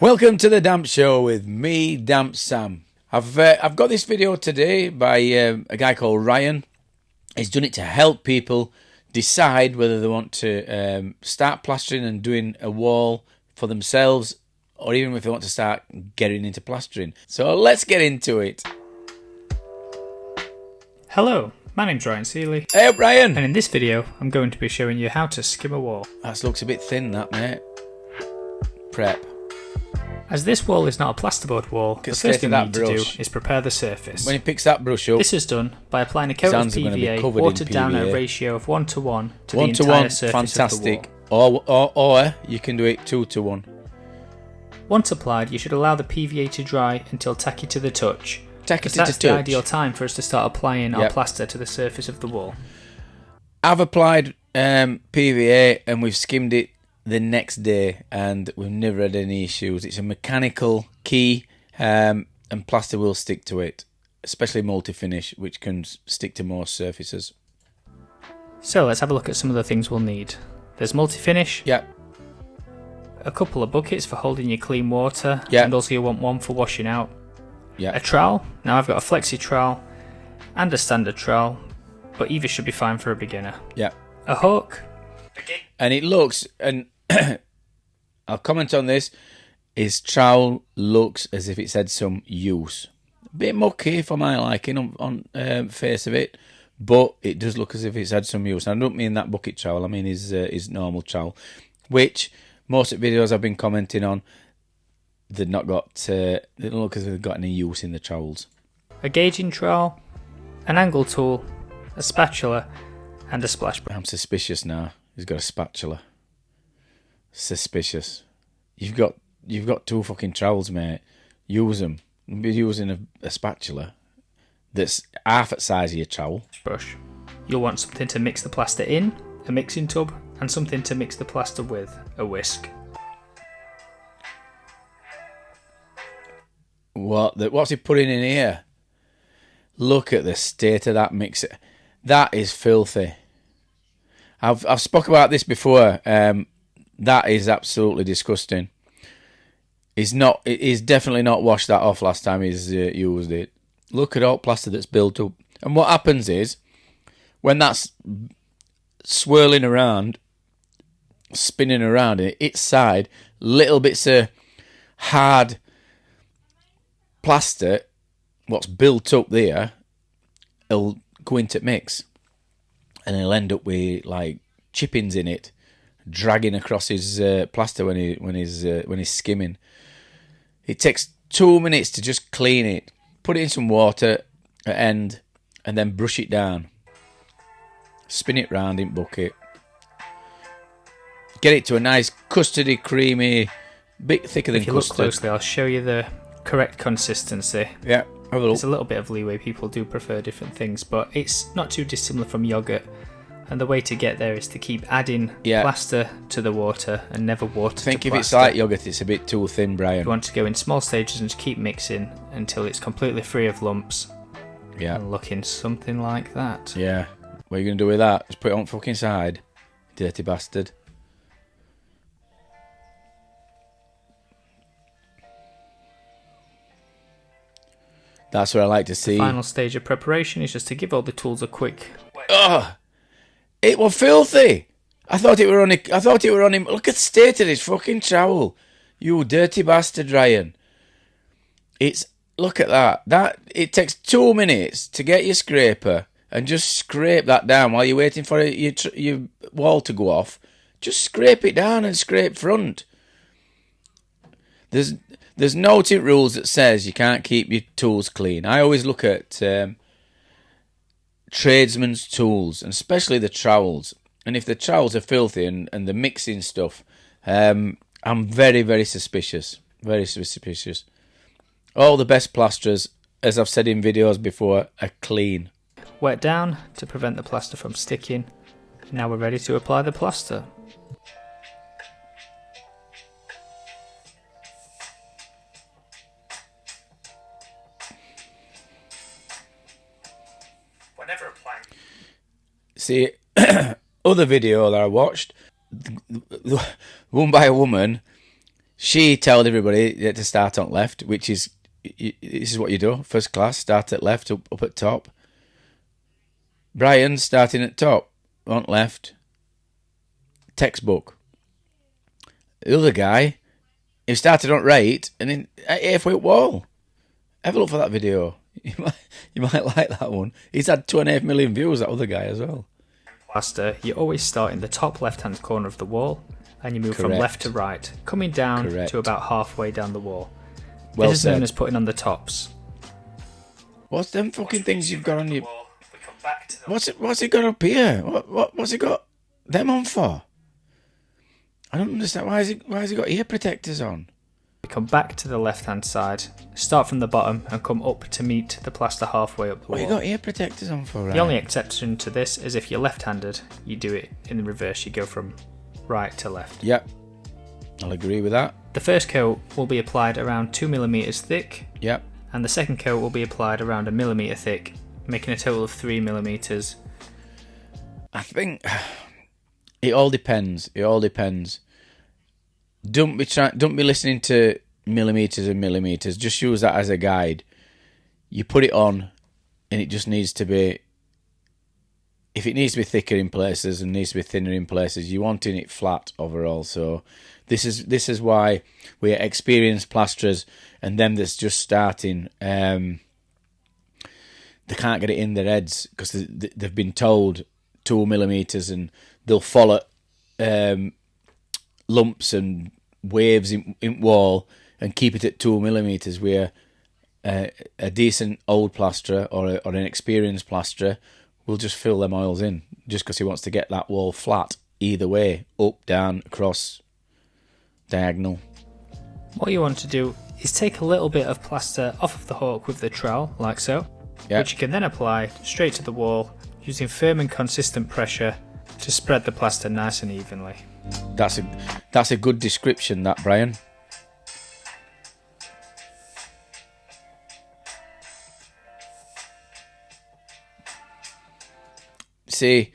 Welcome to the Damp Show with me, Damp Sam. I've got this video today by a guy called Ryan. He's done it to help people decide whether they want to start plastering and doing a wall for themselves, or even if they want to start getting into plastering. So let's get into it. Hello, my name's Ryan Seeley. Hey, Ryan. And in this video, I'm going to be showing you how to skim a wall. That looks a bit thin, that, mate. Prep. As this wall is not a plasterboard wall, the first thing we need to do is prepare the surface. When he picks that brush up, this is done by applying a coat of PVA watered down at a ratio of 1:1 to the entire surface of the wall. Or you can do it 2:1. Once applied, you should allow the PVA to dry until tacky to the touch. That's the ideal time for us to start applying our plaster to the surface of the wall. I've applied PVA and we've skimmed it the next day and we've never had any issues. It's a mechanical key and plaster will stick to it, especially multi-finish, which can stick to most surfaces. So let's have a look at some of the things we'll need. There's multi-finish. Yeah. A couple of buckets for holding your clean water. Yeah. And also you want one for washing out. Yeah. A trowel. Now I've got a flexi trowel and a standard trowel, but either should be fine for a beginner. Yeah. A hook. And it looks, and I'll comment on this, his trowel looks as if it's had some use. A bit mucky for my liking on face of it, but it does look as if it's had some use. And I don't mean that bucket trowel, I mean his normal trowel, which most of the videos I've been commenting on, they've not got, they don't look as if they've got any use in the trowels. A gauging trowel, an angle tool, a spatula, and a splash brush. I'm suspicious now. He's got a spatula. Suspicious. You've got two fucking trowels, mate. Use them. Be using a spatula that's half the size of your trowel. Brush. You'll want something to mix the plaster in, a mixing tub, and something to mix the plaster with, a whisk. What's he putting in here? Look at the state of that mixer. That is filthy. I've spoke about this before. That is absolutely disgusting. He's definitely not washed that off last time he's used it. Look at all plaster that's built up. And what happens is, when that's swirling around, spinning around its side, little bits of hard plaster, what's built up there, it'll go into mix. And he'll end up with like chippings in it, dragging across his plaster when he's skimming. It takes 2 minutes to just clean it, put it in some water at end, and then brush it down. Spin it round in bucket. Get it to a nice custardy, creamy, bit thicker than custard. If you look closely, I'll show you the correct consistency. Yeah, have a look. There's a little bit of leeway. People do prefer different things, but it's not too dissimilar from yogurt. And the way to get there is to keep adding plaster to the water and never water to plaster. I think if it's like yogurt, it's a bit too thin, Brian. You want to go in small stages and just keep mixing until it's completely free of lumps. Yeah. And looking something like that. Yeah. What are you going to do with that? Just put it on fucking side. Dirty bastard. That's what I like to see. The final stage of preparation is just to give all the tools a quick... Ugh! It was filthy. I thought it were on him. Look at the state of this fucking trowel. You dirty bastard, Ryan. Look at that. It takes 2 minutes to get your scraper and just scrape that down while you're waiting for your wall to go off. Just scrape it down and scrape front. There's no tint rules that says you can't keep your tools clean. I always look at tradesmen's tools, and especially the trowels. And if the trowels are filthy and the mixing stuff, I'm very, very suspicious. Very suspicious. All the best plasterers, as I've said in videos before, are clean. Wet down to prevent the plaster from sticking. Now we're ready to apply the plaster. Whenever applying. See, other video that I watched, one by a woman, She told everybody to start on left, which is, this is what you do. First class, start at left, up at top. Brian starting at top, on left. Textbook. The other guy, he started on right, and then halfway up wall. Have a look for that video. You might like that one. He's had 2.5 million views, that other guy as well. Plaster, you always start in the top left-hand corner of the wall, and you move from left to right, coming down to about halfway down the wall. Well this is known as putting on the tops. What's them fucking things you've got on your... What's it got up here? What's it got them on for? I don't understand. Why has it got ear protectors on? We come back to the left-hand side, start from the bottom, and come up to meet the plaster halfway up the wall. What you got ear protectors on for, right? The only exception to this is if you're left-handed, you do it in the reverse. You go from right to left. Yep, I'll agree with that. The first coat will be applied around 2mm thick. Yep. And the second coat will be applied around 1mm thick, making a total of 3mm. I think it all depends. Don't be listening to millimeters and millimeters. Just use that as a guide. You put it on, and it just needs to be. If it needs to be thicker in places and needs to be thinner in places, you're wanting it flat overall. So this is why we're experienced plasterers and them that's just starting. They can't get it in their heads because they've been told 2mm, and they'll follow lumps and waves in wall and keep it at 2mm, where a decent old plasterer or an experienced plasterer will just fill them oils in just because he wants to get that wall flat either way, up, down, across, diagonal. What you want to do is take a little bit of plaster off of the hawk with the trowel, like so, which you can then apply straight to the wall using firm and consistent pressure to spread the plaster nice and evenly. That's a good description, that, Brian. See,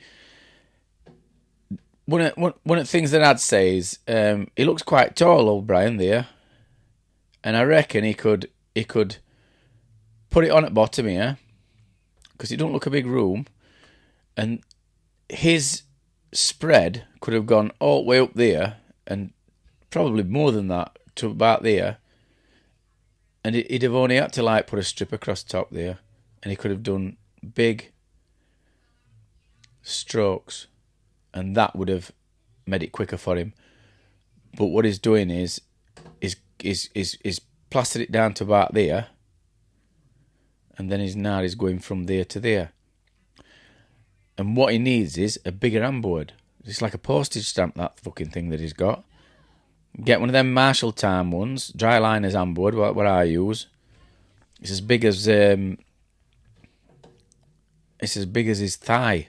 one of the things that I'd say is he looks quite tall, old Brian there, and I reckon he could put it on at bottom here because it don't look a big room, and his spread could have gone all the way up there and probably more than that to about there, and he'd have only had to like put a strip across the top there, and he could have done big strokes, and that would have made it quicker for him. But what he's doing is plastered it down to about there, and then he's going from there to there. And what he needs is a bigger handboard. It's like a postage stamp, that fucking thing that he's got. Get one of them Marshall Time ones, dry liners handboard, what I use. It's as big as his thigh.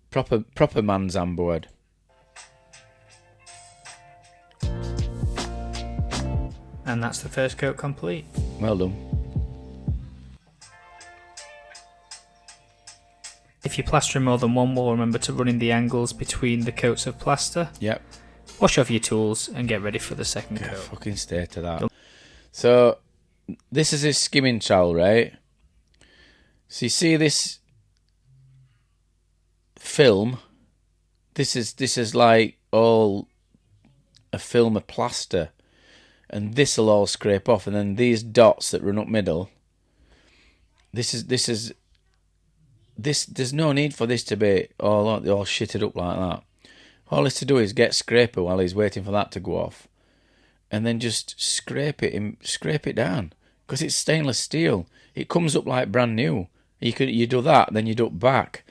Proper man's handboard. And that's the first coat complete. Well done. If you're plastering more than one wall, remember to run in the angles between the coats of plaster. Yep. Wash off your tools and get ready for the second coat. Fucking stay to that. So, this is his skimming trowel, right? So you see this film? This is like all a film of plaster, and this'll all scrape off, and then these dots that run up middle. There's no need for this to be all shitted up like that. All he's to do is get scraper while he's waiting for that to go off, and then just scrape it down, because it's stainless steel. It comes up like brand new. You do that, then you do it back.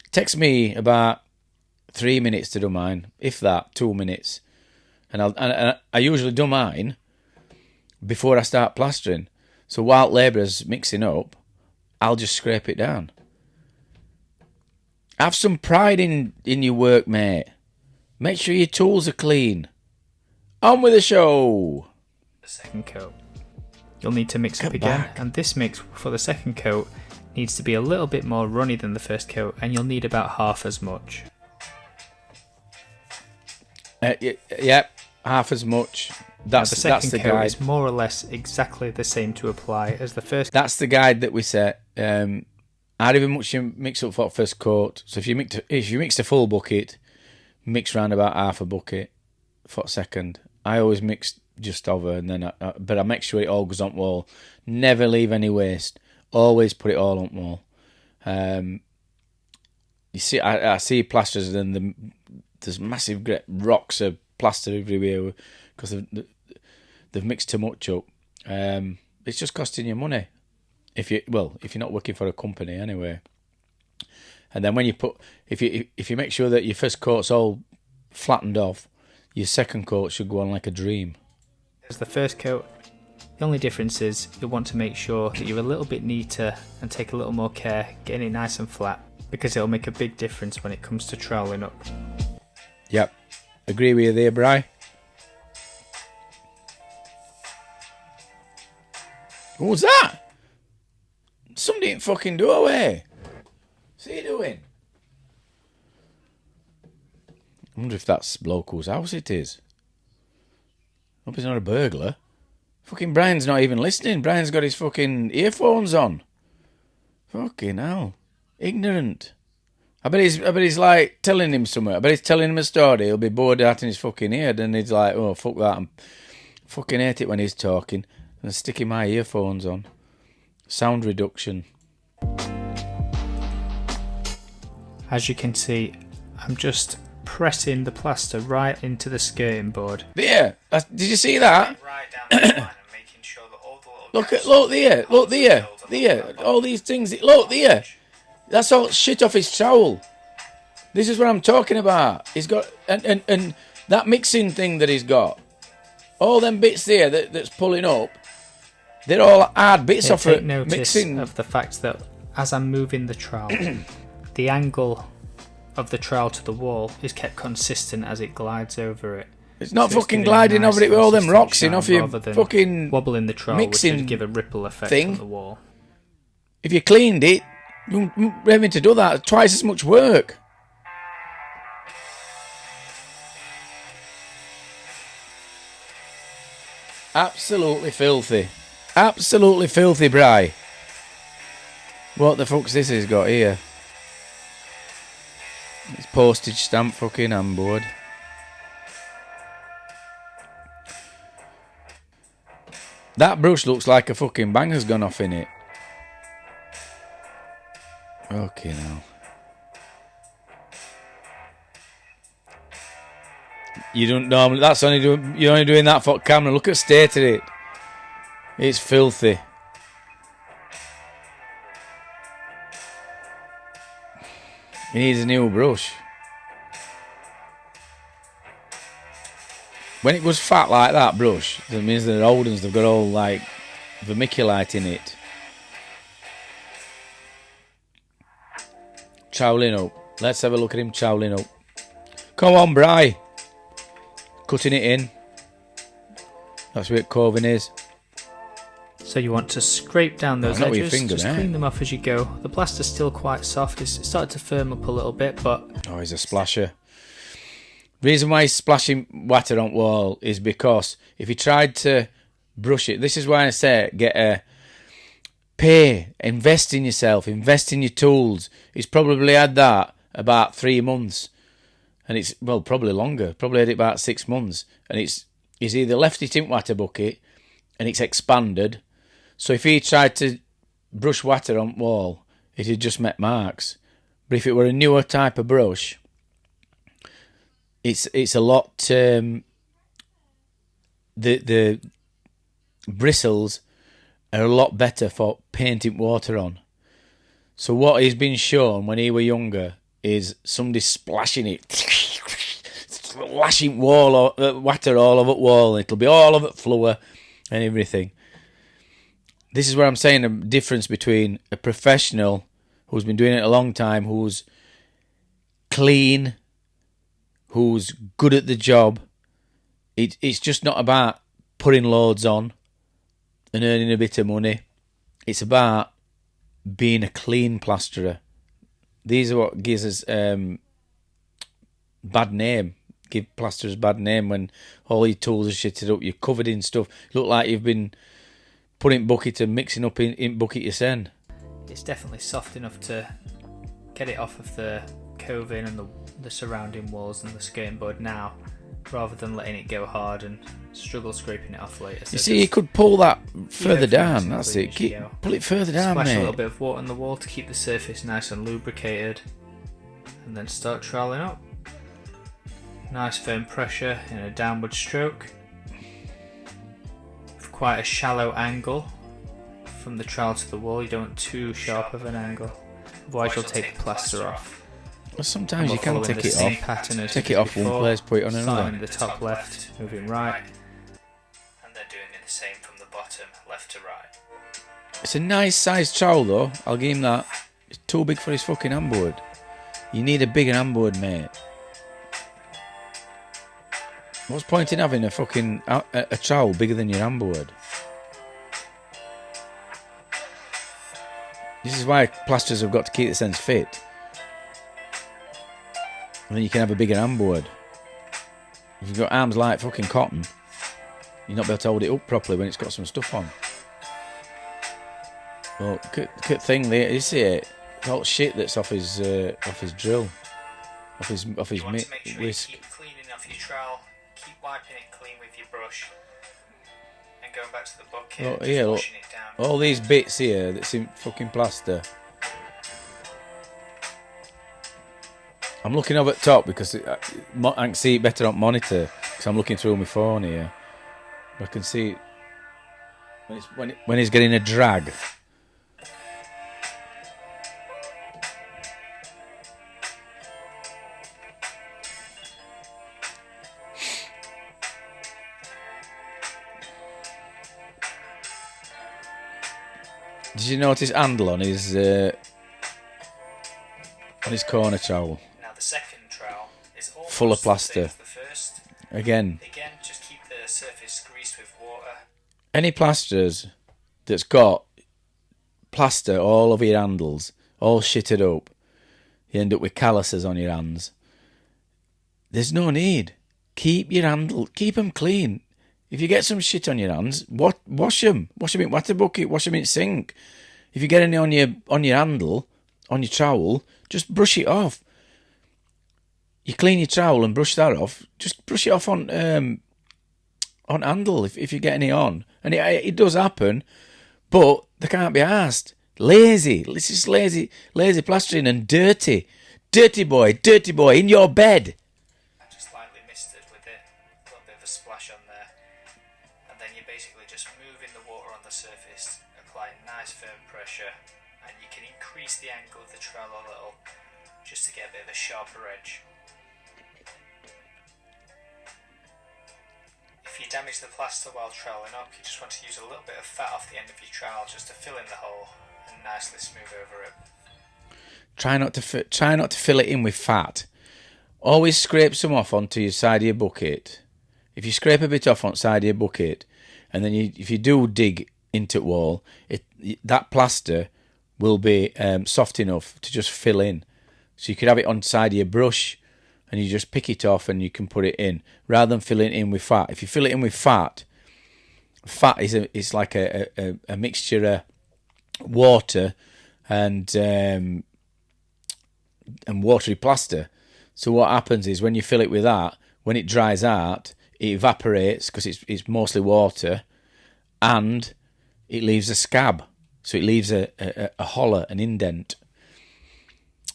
It takes me about 3 minutes to do mine, if that, 2 minutes, and I usually do mine before I start plastering. So while labourer's mixing up, I'll just scrape it down. Have some pride in your work, mate. Make sure your tools are clean. On with the show. The second coat. You'll need to mix up again, and this mix for the second coat needs to be a little bit more runny than the first coat, and you'll need about half as much. Yep, half as much. That's the second the coat guide. is more or less exactly the same to apply as the first. That's the guide that we set. However much you mix up for first coat. So if you mix a full bucket, mix round about half a bucket for second. I always mix just over, and then but I make sure it all goes on wall. Never leave any waste. Always put it all on wall. You see, I see plasters, and there's massive great rocks of plaster everywhere because they've mixed too much up. It's just costing you money if you're not working for a company anyway. And then when you if you make sure that your first coat's all flattened off, your second coat should go on like a dream. As the first coat, the only difference is you'll want to make sure that you're a little bit neater and take a little more care getting it nice and flat, because it'll make a big difference when it comes to troweling up. Yep, agree with you there, Bri. What was that? Somebody in fucking doorway. What's he doing? I wonder if that's bloke whose house it is. Hope he's not a burglar. Fucking Brian's not even listening. Brian's got his fucking earphones on. Fucking hell. Ignorant. I bet he's like telling him something. I bet he's telling him a story. He'll be bored out in his fucking ear. Then he's like, oh, fuck that. I fucking hate it when he's talking. And I'm sticking my earphones on. Sound reduction. As you can see, I'm just pressing the plaster right into the skirting board. There. Did you see that? Right down the line and making sure that all the little Look there. All these things. Look there. That's all shit off his trowel. This is what I'm talking about. He's got and that mixing thing that he's got. All them bits there that's pulling up. They're all hard bits off take it. Notice Mixing of the fact that as I'm moving the trowel, the angle of the trowel to the wall is kept consistent as it glides over it. It's not So fucking giving gliding nice over it with all them consistent rocks in shine off your rather than fucking wobbling the trowel, mixing which would give a ripple effect thing. on the wall. If you cleaned it, you wouldn't be having to do that. Twice as much work. Absolutely filthy. Absolutely filthy, Bri. What the fuck's this he's got here? It's postage stamp fucking handboard. That brush looks like a fucking banger's gone off in it. Okay now. You don't normally. That's only doing. You're only doing that for camera. Look at the state of it. It's filthy. He needs a new brush. When it goes fat like that brush, that means that the old ones, they've got all like vermiculite in it. Troweling up. Let's have a look at him troweling up. Come on, Bri. Cutting it in. That's where coving is. So you want to scrape down those not with your edges, finger, just eh? clean them off as you go. The plaster's still quite soft, it's started to firm up a little bit, but... Oh, he's a splasher. Reason why he's splashing water on wall is because if he tried to brush it, this is why I say invest in yourself, invest in your tools. He's probably had that about 3 months, and it's, well, probably longer, probably had it about 6 months, and he's either left it in water bucket and it's expanded. So if he tried to brush water on wall, it'd just make marks. But if it were a newer type of brush, it's a lot. The bristles are a lot better for painting water on. So what he's been shown when he were younger is somebody splashing it, splashing water all over the wall. It'll be all over the floor and everything. This is where I'm saying the difference between a professional who's been doing it a long time, who's clean, who's good at the job. It's just not about putting loads on and earning a bit of money. It's about being a clean plasterer. These are what gives us bad name. give plasters a bad name when all your tools are shitted up. You're covered in stuff. You look like you've been putting bucket and mixing up in bucket yourself. It's definitely soft enough to get it off of the coving and the surrounding walls and the skirting board now, rather than letting it go hard and struggle scraping it off later. So you see, you could pull that further down. nice That's and it. clean as you go. Pull it further down, Splash mate. a little bit of water on the wall to keep the surface nice and lubricated, and then start troweling up. Nice firm pressure in a downward stroke, with quite a shallow angle from the trowel to the wall. You don't want too sharp of an angle, otherwise you'll take the plaster off. Well, sometimes you can take it off. Pattern as Take we it did off one before, place, put it on starting another. at the top left, moving right, and then doing it the same from the bottom, left to right. It's a nice sized trowel though. I'll give him that. It's too big for his fucking handboard. You need a bigger handboard, mate. What's the point in having a fucking a trowel bigger than your handboard? This is why plasters have got to keep the sense fit. And then you can have a bigger handboard. If you've got arms like fucking cotton, you're not be able to hold it up properly when it's got some stuff on. Well, good thing there. You see it? All shit that's off his drill, off his You want to make sure whisk. you keep cleaning off your trowel, keep wiping it clean with your brush, and going back to the bucket, Oh, just yeah, look. washing it down. All these bits here that's in fucking plaster. I'm looking over at top because I can see it better on monitor because I'm looking through my phone here. I can see it when he's getting a drag. Did you notice handle on his corner trowel? Now the second trowel is almost Full of the plaster. same as the first. Again, Just keep the surface greased with water. any plasters that's got plaster all over your handles, all shitted up, you end up with calluses on your hands. There's no need. Keep them clean. If you get some shit on your hands, wash them. Wash them in water bucket. Wash them in sink. If you get any on your handle, on your trowel, just brush it off. You clean your trowel and brush that off. Just brush it off on handle if you get any on, and it does happen, but they can't be asked. Lazy. This is lazy plastering and dirty boy in your bed. Just lightly misted with it, a little bit of a splash on there, and then you're basically just moving the water on the surface, applying nice firm pressure, and you can increase the angle of the trowel a little, just to get a bit of a sharper edge. If you damage the plaster while troweling up, you just want to use a little bit of fat off the end of your trowel just to fill in the hole and nicely smooth over it. Try not to fill it in with fat. Always scrape some off onto your side of your bucket. If you scrape a bit off on the side of your bucket, and then if you do dig into the wall, that plaster will be soft enough to just fill in. So you could have it on the side of your brush, and you just pick it off and you can put it in, rather than filling it in with fat. If you fill it in with fat is like a mixture of water and watery plaster. So what happens is when you fill it with that, when it dries out, it evaporates because it's mostly water, and it leaves a scab. So it leaves a hollow, an indent.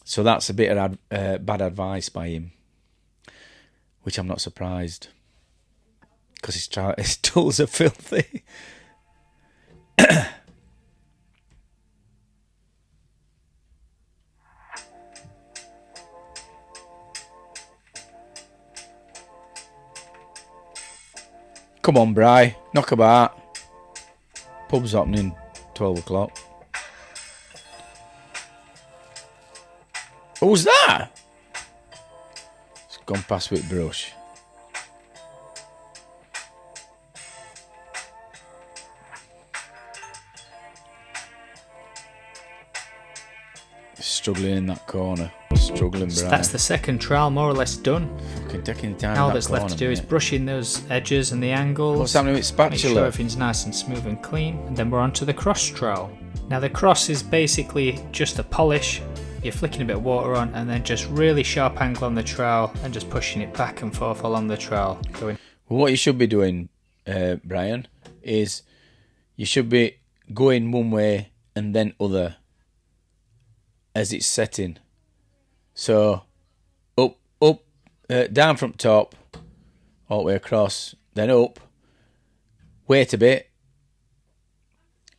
So that's a bit of bad advice by him, which I'm not surprised, because his tools are filthy. Come on, Bri, knock about. Pub's opening 12 o'clock. Who's that? It's gone past with brush. Struggling in that corner. Struggling, Bri. So that's the second trowel more or less done. Fucking taking the time. Now in all that that's left corner, to do is mate. brushing those edges and the angles. What's happening with Make sure spatula? everything's nice and smooth and clean, and then we're on to the cross trowel. Now the cross is basically just a polish. You're flicking a bit of water on and then just really sharp angle on the trowel and just pushing it back and forth along the trowel. Well, what you should be doing, Brian, is you should be going one way and then other as it's setting. So up, down from top, all the way across, then up, wait a bit,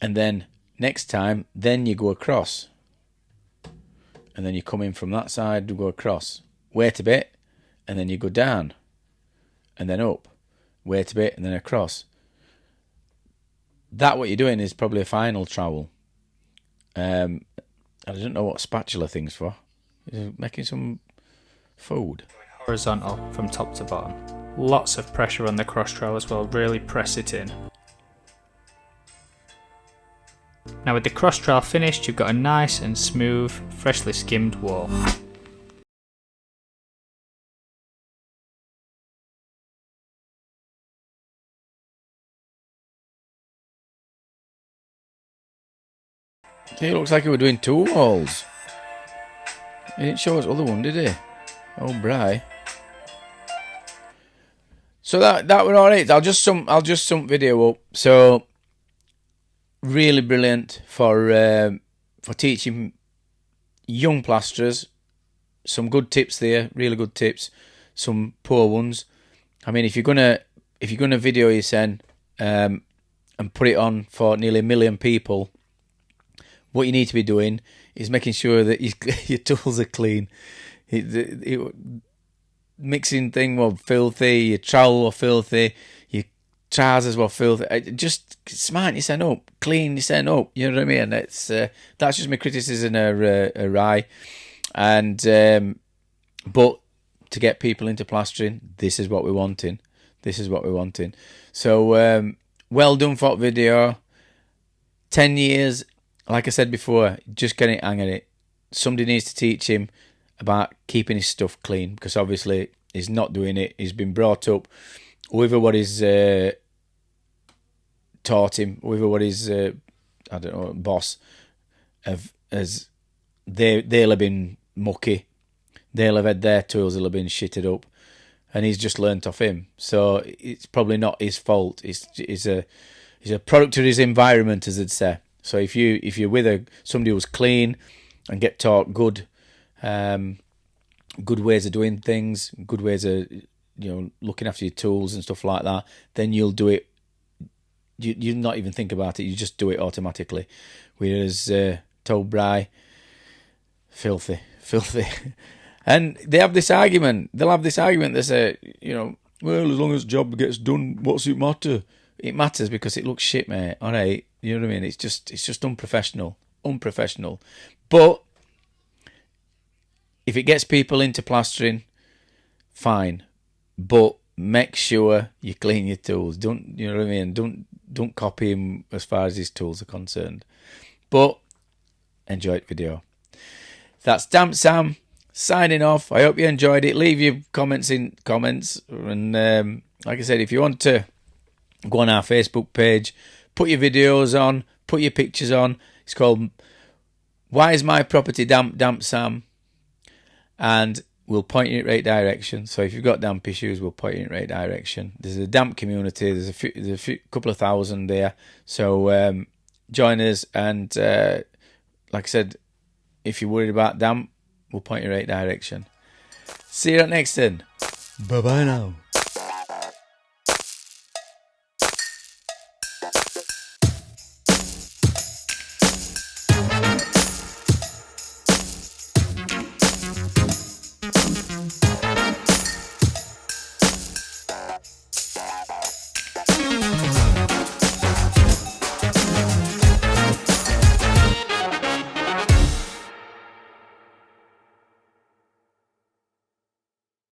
and then next time, then you go across. And then you come in from that side, you go across, wait a bit, and then you go down, and then up, wait a bit, and then across. That what you're doing is probably a final trowel. I don't know what spatula thing's for. Is it making some food? Horizontal from top to bottom. Lots of pressure on the cross trowel as well, really press it in. Now with the cross trowel finished, you've got a nice and smooth, freshly skimmed wall. It looks like he were doing two walls. He didn't show us the other one, did he? Oh, Bri. So that were alright. I'll just sum video up. So really brilliant for teaching young plasterers. Some good tips there, really good tips. Some poor ones. I mean, if you're gonna video your son and put it on for nearly 1 million people, what you need to be doing is making sure that your tools are clean. Mixing thing were filthy, your trowel were filthy, your trousers were filthy. Just smart your son up, clean your son up. You know what I mean? That's just my criticism of Rye. And but to get people into plastering, this is what we're wanting. This is what we're wanting. So well done for that video. 10 years. Like I said before, just getting hang at it. Somebody needs to teach him about keeping his stuff clean, because obviously he's not doing it. He's been brought up with what he's taught him, with what his I don't know, boss as they'll have been mucky. They'll have had their tools will have been shitted up, and he's just learnt off him. So it's probably not his fault. He's a product of his environment, as they'd say. So if you're with somebody who's clean and get taught good ways of doing things, good ways of looking after your tools and stuff like that, then you'll do it. You not even think about it. You just do it automatically. Whereas told Bri, filthy, and they have this argument. They'll have this argument. They say, well, as long as the job gets done, what's it matter? It matters because it looks shit, mate. All right, you know what I mean? It's just unprofessional. But if it gets people into plastering, fine. But make sure you clean your tools. Don't, you know what I mean? Don't copy him as far as his tools are concerned. But enjoy the video. That's Damp Sam signing off. I hope you enjoyed it. Leave your comments in comments, and like I said, if you want to go on our Facebook page, put your videos on, put your pictures on. It's called Why Is My Property Damp, Damp Sam? And we'll point you in the right direction. So if you've got damp issues, we'll point you in the right direction. There's a damp community. There's a couple of thousand there. So join us. And like I said, if you're worried about damp, we'll point you in the right direction. See you at next then. Bye-bye now.